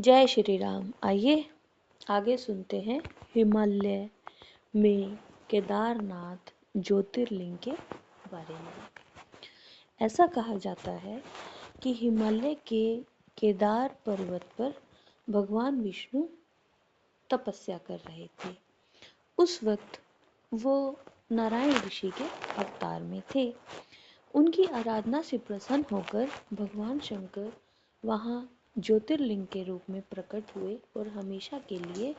जय श्री राम। आइए आगे सुनते हैं हिमालय में केदारनाथ ज्योतिर्लिंग के बारे में। ऐसा कहा जाता है कि हिमालय के केदार पर्वत पर भगवान विष्णु तपस्या कर रहे थे। उस वक्त वो नारायण ऋषि के अवतार में थे। उनकी आराधना से प्रसन्न होकर भगवान शंकर वहाँ ज्योतिर्लिंग के रूप में प्रकट हुए और हमेशा के लिए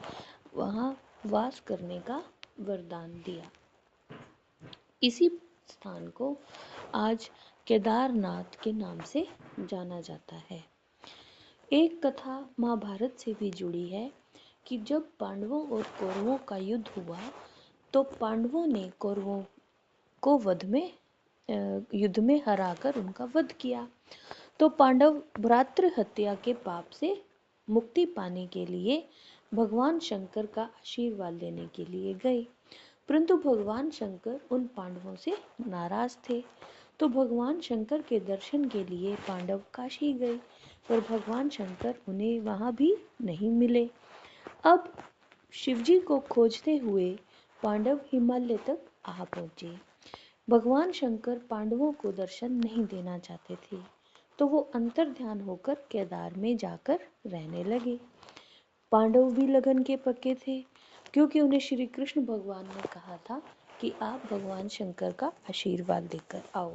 वहाँ वास करने का वरदान दिया। इसी स्थान को आज केदारनाथ के नाम से जाना जाता है। एक कथा महाभारत से भी जुड़ी है कि जब पांडवों और कौरवों का युद्ध हुआ तो पांडवों ने कौरवों को युद्ध में हराकर उनका वध किया। तो पांडव भ्रातृ हत्या के पाप से मुक्ति पाने के लिए भगवान शंकर का आशीर्वाद लेने के लिए गए, परंतु भगवान शंकर उन पांडवों से नाराज थे। तो भगवान शंकर के दर्शन के लिए पांडव काशी गए, पर भगवान शंकर उन्हें वहां भी नहीं मिले। अब शिवजी को खोजते हुए पांडव हिमालय तक आ पहुंचे। भगवान शंकर पांडवों को दर्शन नहीं देना चाहते थे, तो वो अंतर ध्यान होकर केदार में जाकर रहने लगे। पांडव भी लगन के पक्के थे, क्योंकि उन्हें श्री कृष्ण भगवान ने कहा था कि आप भगवान शंकर का आशीर्वाद लेकर आओ।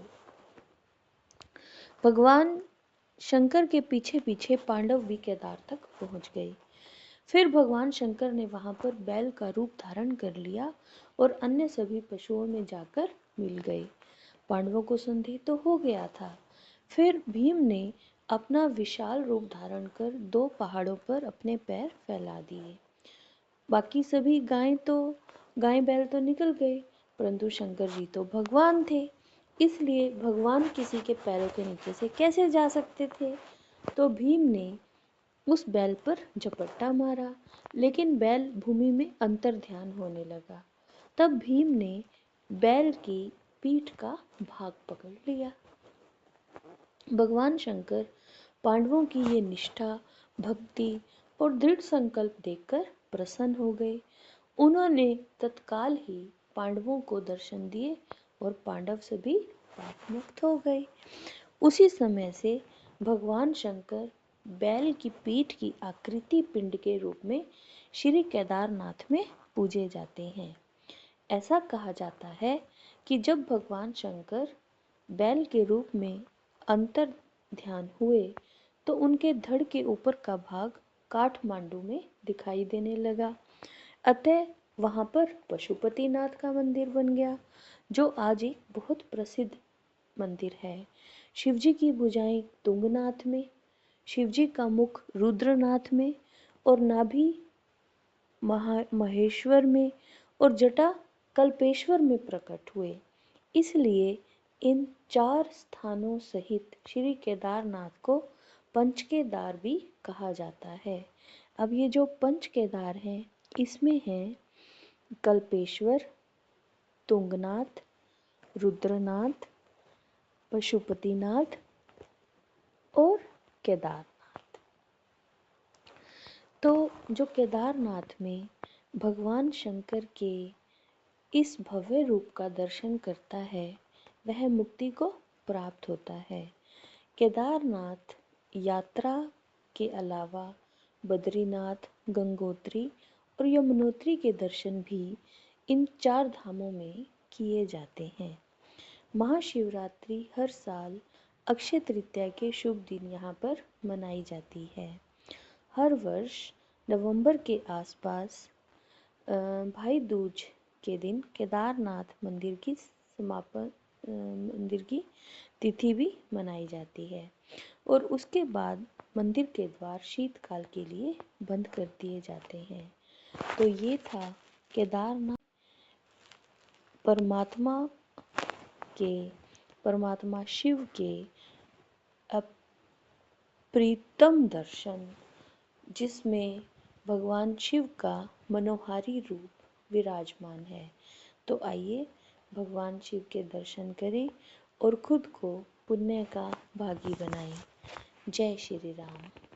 भगवान शंकर के पीछे पीछे पांडव भी केदार तक पहुंच गए। फिर भगवान शंकर ने वहां पर बैल का रूप धारण कर लिया और अन्य सभी पशुओं में जाकर मिल गए। पांडवों को संदेह तो हो गया था। फिर भीम ने अपना विशाल रूप धारण कर 2 पहाड़ों पर अपने पैर फैला दिए। बाकी सभी गाय बैल तो निकल गए, परंतु शंकर जी तो भगवान थे, इसलिए भगवान किसी के पैरों के नीचे से कैसे जा सकते थे। तो भीम ने उस बैल पर झपट्टा मारा, लेकिन बैल भूमि में अंतर ध्यान होने लगा। तब भीम ने बैल की पीठ का भाग पकड़ लिया। भगवान शंकर पांडवों की ये निष्ठा, भक्ति और दृढ़ संकल्प देखकर प्रसन्न हो गए। उन्होंने तत्काल ही पांडवों को दर्शन दिए और पांडव सभी पाप मुक्त हो गए। उसी समय से भगवान शंकर बैल की पीठ की आकृति पिंड के रूप में श्री केदारनाथ में पूजे जाते हैं। ऐसा कहा जाता है कि जब भगवान शंकर बैल के रूप में अंतर ध्यान हुए तो उनके धड़ के ऊपर का भाग काठमांडू में दिखाई देने लगा। अतः वहां पर पशुपतिनाथ का मंदिर बन गया, जो आज एक बहुत प्रसिद्ध मंदिर है। शिवजी की भुजाएं तुंगनाथ में, शिवजी का मुख रुद्रनाथ में और नाभि महेश्वर में और जटा कल्पेश्वर में प्रकट हुए। इसलिए इन 4 स्थानों सहित श्री केदारनाथ को पंच केदार भी कहा जाता है। अब ये जो पंच केदार हैं, इसमें हैं कल्पेश्वर, तुंगनाथ, रुद्रनाथ, पशुपतिनाथ और केदारनाथ। तो जो केदारनाथ में भगवान शंकर के इस भव्य रूप का दर्शन करता है, वह मुक्ति को प्राप्त होता है। केदारनाथ यात्रा के अलावा बद्रीनाथ, गंगोत्री और यमुनोत्री के दर्शन भी इन 4 धामों में किए जाते हैं। महाशिवरात्रि हर साल अक्षय तृतीया के शुभ दिन यहाँ पर मनाई जाती है। हर वर्ष नवंबर के आसपास भाई दूज के दिन केदारनाथ मंदिर की तिथि भी मनाई जाती है और उसके बाद मंदिर के द्वार शीतकाल के लिए बंद कर दिए जाते हैं। तो ये था केदारनाथ परमात्मा शिव के प्रीतम दर्शन, जिसमें भगवान शिव का मनोहारी रूप विराजमान है। तो आइए भगवान शिव के दर्शन करें और खुद को पुण्य का भागी बनाएं। जय श्री राम।